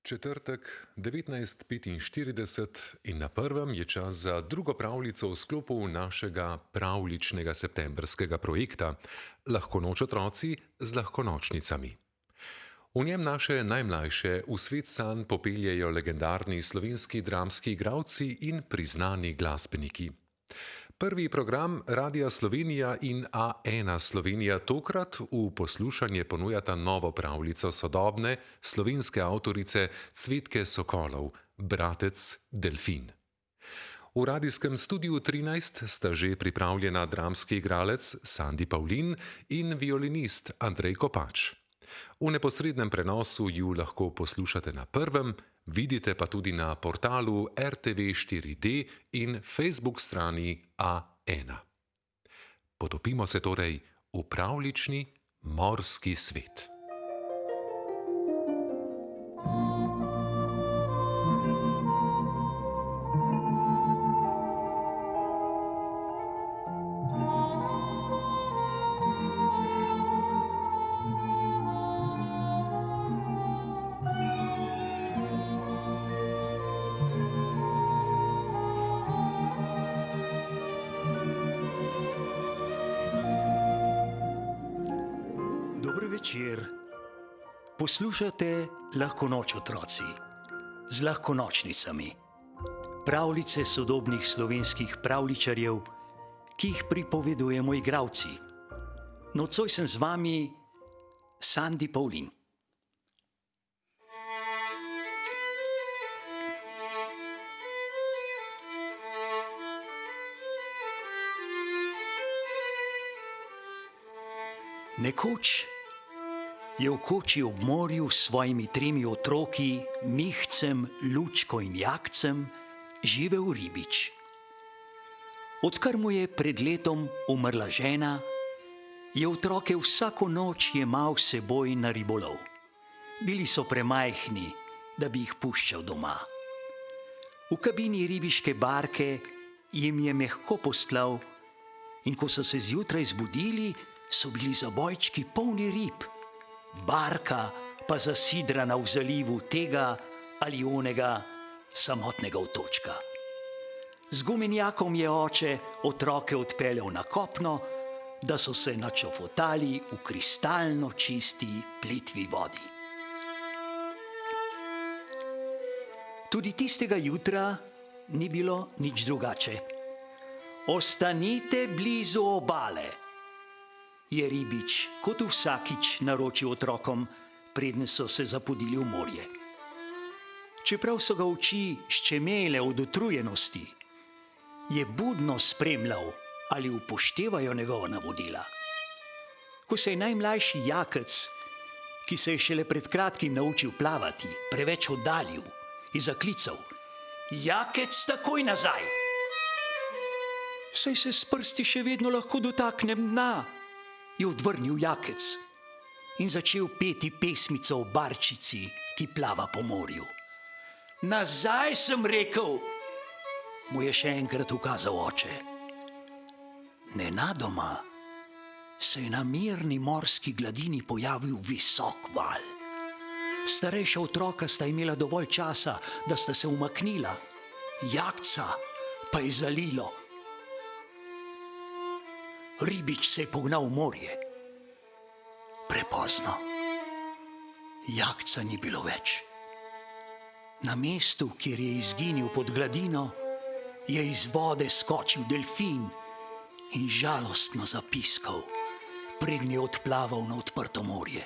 Četrtek 19:45 in na prvem je čas za drugo pravljico v sklopu našega pravljičnega septembrskega projekta Lahko noč otroci z lahkonočnicami. V njem naše najmlajše v svet sanj popeljejo legendarni slovenski dramski igralci in priznani glasbeniki. Prvi program Radia Slovenija in A1 Slovenija tokrat v poslušanje ponujata novo pravljico sodobne slovenske avtorice Cvetke Sokolov, Bratec Delfin. V radijskem studiu 13 sta že pripravljena dramski igralec Sandi Pavlin in violinist Andrej Kopač. V neposrednem prenosu ju lahko poslušate na prvem, vidite pa tudi na portalu RTV4D in Facebook strani A1. Potopimo se torej v pravljični morski svet. Dober večer. Poslušate Lahko noč otroci z lahkonočnicami. Pravljice sodobnih slovenskih pravljičarjev, ki jih pripovedujemo igralci. Nocoj sem z vami Sandi Pavlin. Nekoč je v koči ob morju s svojimi 3 otroki, Mihcem, Lučko in Jakcem, živel ribič. Odkar mu je pred letom umrla žena, je otroke vsako noč jemal s seboj na ribolov. Bili so premajhni, da bi jih puščal doma. V kabini ribiške barke jim je mehko postlal in ko so se zjutraj zbudili, so bili zabojčki polni rib, barka pa zasidrana v zalivu tega ali onega samotnega otočka. Z gumenjakom je oče otroke odpeljal na kopno, da so se načofotali v kristalno čisti plitvi vodi. Tudi tistega jutra ni bilo nič drugače. Ostanite blizu obale, je ribič kot vsakič naročil otrokom, preden so se zapodili v morje. Čeprav so ga oči ščemele od utrujenosti, je budno spremljal, ali upoštevajo njegova navodila. Ko se je najmlajši Jakec, ki se je šele pred kratkim naučil plavati, preveč oddaljil, je zaklical: "Jakec, takoj nazaj! Saj se s prsti še vedno lahko dotaknem dna," je odvrnil Jakec in začel peti pesmico o barčici, ki plava po morju. "Nazaj, sem rekel," mu je še enkrat ukazal oče. Nenadoma se je na mirni morski gladini pojavil visok val. Starejša otroka sta imela dovolj časa, da sta se umaknila, Jakca pa je zalilo. Ribič se je pognal v morje. Prepozno. Jakca ni bilo več. Na mestu, kjer je izginil pod gladino, je iz vode skočil delfin in žalostno zapiskal, preden je odplaval na odprto morje.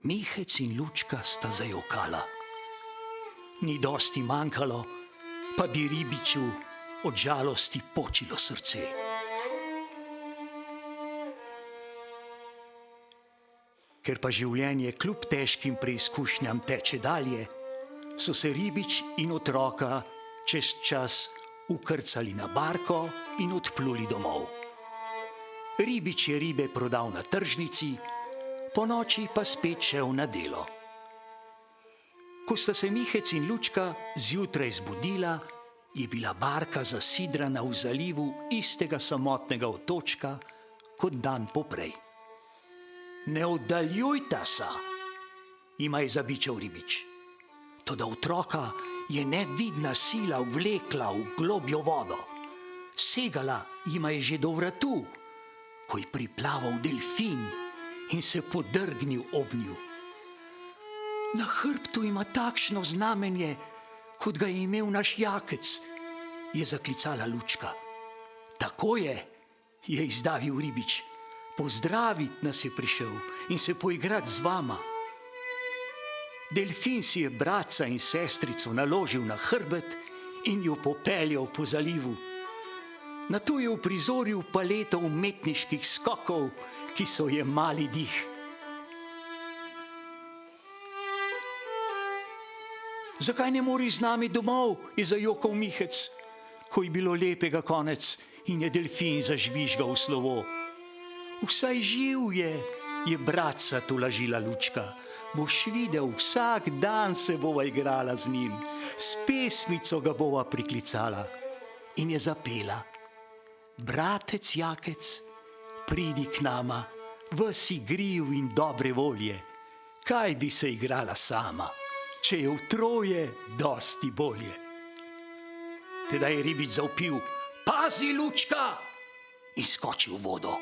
Mihec in Lučka sta zajokala. Ni dosti manjkalo, pa bi ribiču od žalosti počilo srce. Ker pa življenje kljub težkim preizkušnjam teče dalje, so se ribič in otroka čez čas ukrcali na barko in odpluli domov. Ribič je ribe prodal na tržnici, ponoči pa spet šel na delo. Ko sta se Mihec in Lučka zjutraj zbudila, je bila barka zasidrana v zalivu istega samotnega otočka kot dan poprej. "Ne oddaljujta se," jima je zabičal ribič. Toda otroka je nevidna sila vlekla v globjo vodo. Segala jima je že do vratu, ko je priplaval delfin in se podrgnil ob nju. Na hrbtu ima takšno znamenje, kot ga je imel naš Jakec, je zaklicala Lučka. Tako je izdavil ribič. Pozdravit nas je prišel in se poigrat z vama. Delfin si je bratca in sestrico naložil na hrbet in jo popeljal po zalivu. Nato je uprizoril paleto umetniških skokov, ki so jemali dih. Zakaj ne mori z nami domov, je zajokal Mihec, ko je bilo lepega konec in je delfin zažvižgal slovo. Vsaj živ je bratca tolažila Lučka. Boš videl, vsak dan se bova igrala z njim, s pesmico ga bova priklicala. In je zapela. Bratec Jakec, pridi k nama, ves igriv in dobre volje. Kaj bi se igrala sama, če je v troje dosti bolje. Tedaj je ribič zavpil, pazi Lučka, in skočil v vodo.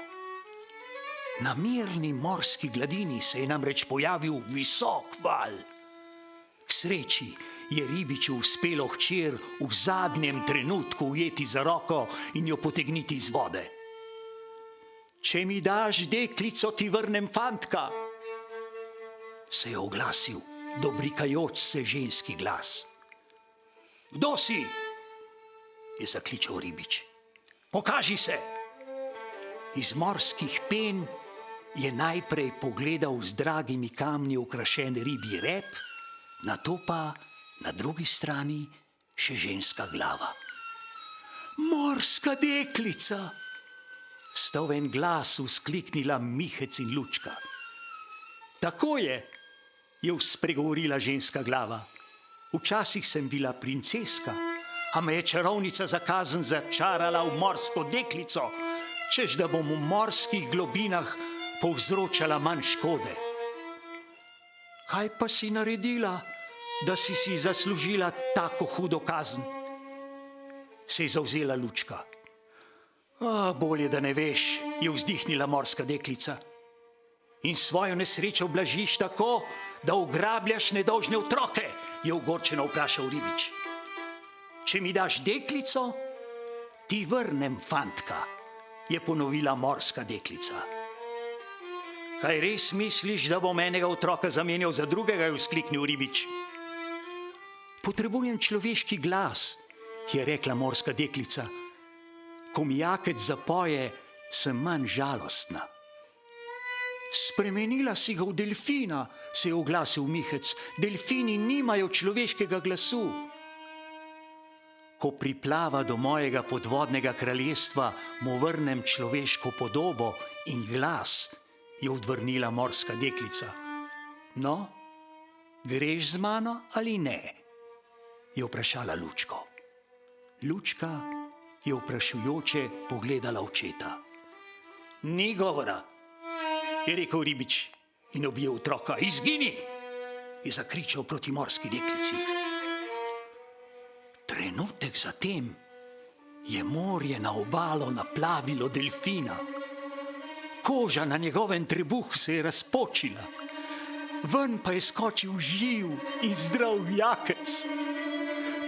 Na mirni morski gladini se je namreč pojavil visok val. K sreči je ribiču uspelo hčer v zadnjem trenutku ujeti za roko in jo potegniti iz vode. Če mi daš deklico, ti vrnem fantka, se je oglasil dobrikajoč se ženski glas. Kdo si? Je zakličal ribič. Pokaži se! Iz morskih pen je najprej pogledal z dragimi kamni okrašen ribji rep, nato pa na drugi strani še ženska glava. Morska deklica! Sta v en glas vzkliknila Mihec in Lučka. Tako je spregovorila ženska glava. Včasih sem bila princeska, a me je čarovnica za kazen začarala v morsko deklico, češ da bom v morskih globinah povzročala manj škode. Kaj pa si naredila, da si zaslužila tako hudo kazen? Se je zavzela Lučka. Bolje, da ne veš, je vzdihnila morska deklica. In svojo nesrečo blažiš tako, da ugrabljaš nedolžne otroke, je ogorčeno vprašal ribič. Če mi daš deklico, ti vrnem fantka, je ponovila morska deklica. Kaj res misliš, da bom enega otroka zamenjal za drugega, je vzkliknil ribič. Potrebujem človeški glas, je rekla morska deklica. Ko mi Jakec zapoje, sem manj žalostna. Spremenila si ga v delfina, se je oglasil Mihec. Delfini nimajo človeškega glasu. Ko priplava do mojega podvodnega kraljestva, mu vrnem človeško podobo in glas, je odvrnila morska deklica. No, greš z mano ali ne? Je vprašala Lučko. Lučka je vprašujoče pogledala očeta. Ni govora, je rekel ribič in objel otroka. Izgini, je zakričal proti morski deklici. Trenutek zatem je morje na obalo naplavilo delfina. Koža na njegovem trebuhu se je razpočila. Ven pa je skočil živ in zdrav Jakec.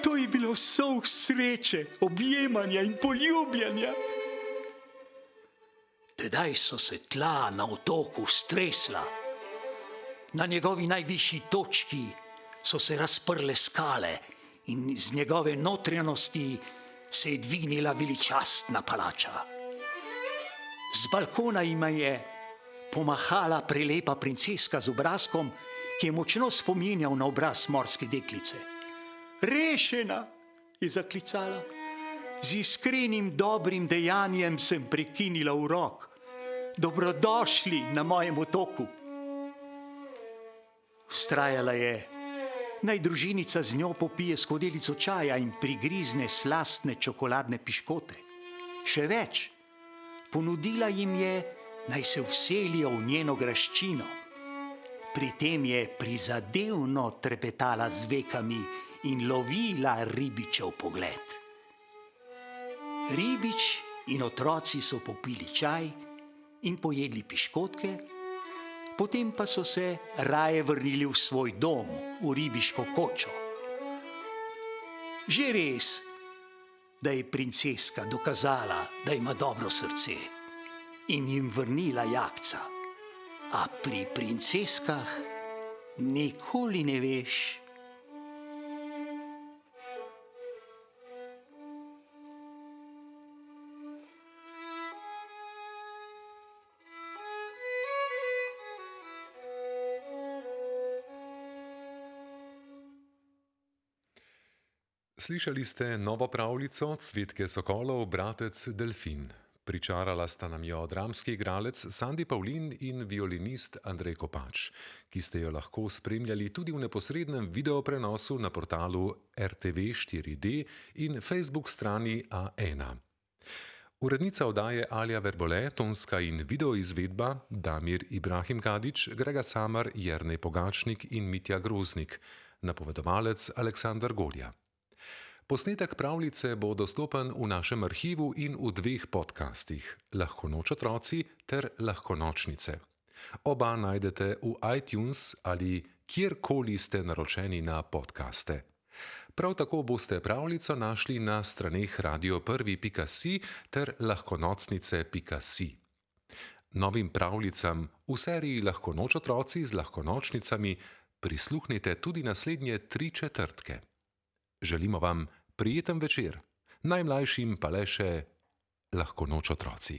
To je bilo solz sreče, objemanja in poljubljanja. Tedaj so se tla na otoku stresla. Na njegovi najvišji točki so se razprle skale in iz njegove notranjosti se je dvignila veličastna palača. Z balkona jima je pomahala prelepa princeska z obrazkom, ki je močno spominjal na obraz morske deklice. Rešena, je zaklicala. Z iskrenim dobrim dejanjem sem prekinila urok. Dobrodošli na mojem otoku. Vztrajala je, naj družinica z njo popije skodelico čaja in prigrizne slastne čokoladne piškote. Še več, ponudila jim je, naj se vselijo v njeno graščino. Pri tem je prizadevno trepetala z vekami in lovila ribičev pogled. Ribič in otroci so popili čaj in pojedli piškotke, potem pa so se raje vrnili v svoj dom, v ribiško kočo. Že res, da je princeska dokazala, da ima dobro srce in jim vrnila jakca. A pri princeskah nikoli ne veš. Slišali ste novo pravljico Cvetke Sokolov, bratec Delfin. Pričarala sta nam jo dramski igralec Sandi Pavlin in violinist Andrej Kopač, ki ste jo lahko spremljali tudi v neposrednem videoprenosu na portalu RTV4D in Facebook strani A1. Urednica oddaje Alja Verbole, tonska in videoizvedba Damir Ibrahim Kadič, Grega Samar, Jernej Pogačnik in Mitja Groznik, napovedovalec Aleksandar Golja. Posnetek pravljice bo dostopen v našem arhivu in v 2 podcastih, Lahko noč otroci ter Lahko nočnice. Oba najdete v iTunes ali kjerkoli ste naročeni na podcaste. Prav tako boste pravljico našli na straneh radio1.si ter lahkonocnice.si. Novim pravljicam v seriji Lahko noč otroci z lahkonočnicami prisluhnite tudi naslednje 3 četrtke. Želimo vam prijeten večer, najmlajšim pa le še lahko noč otroci.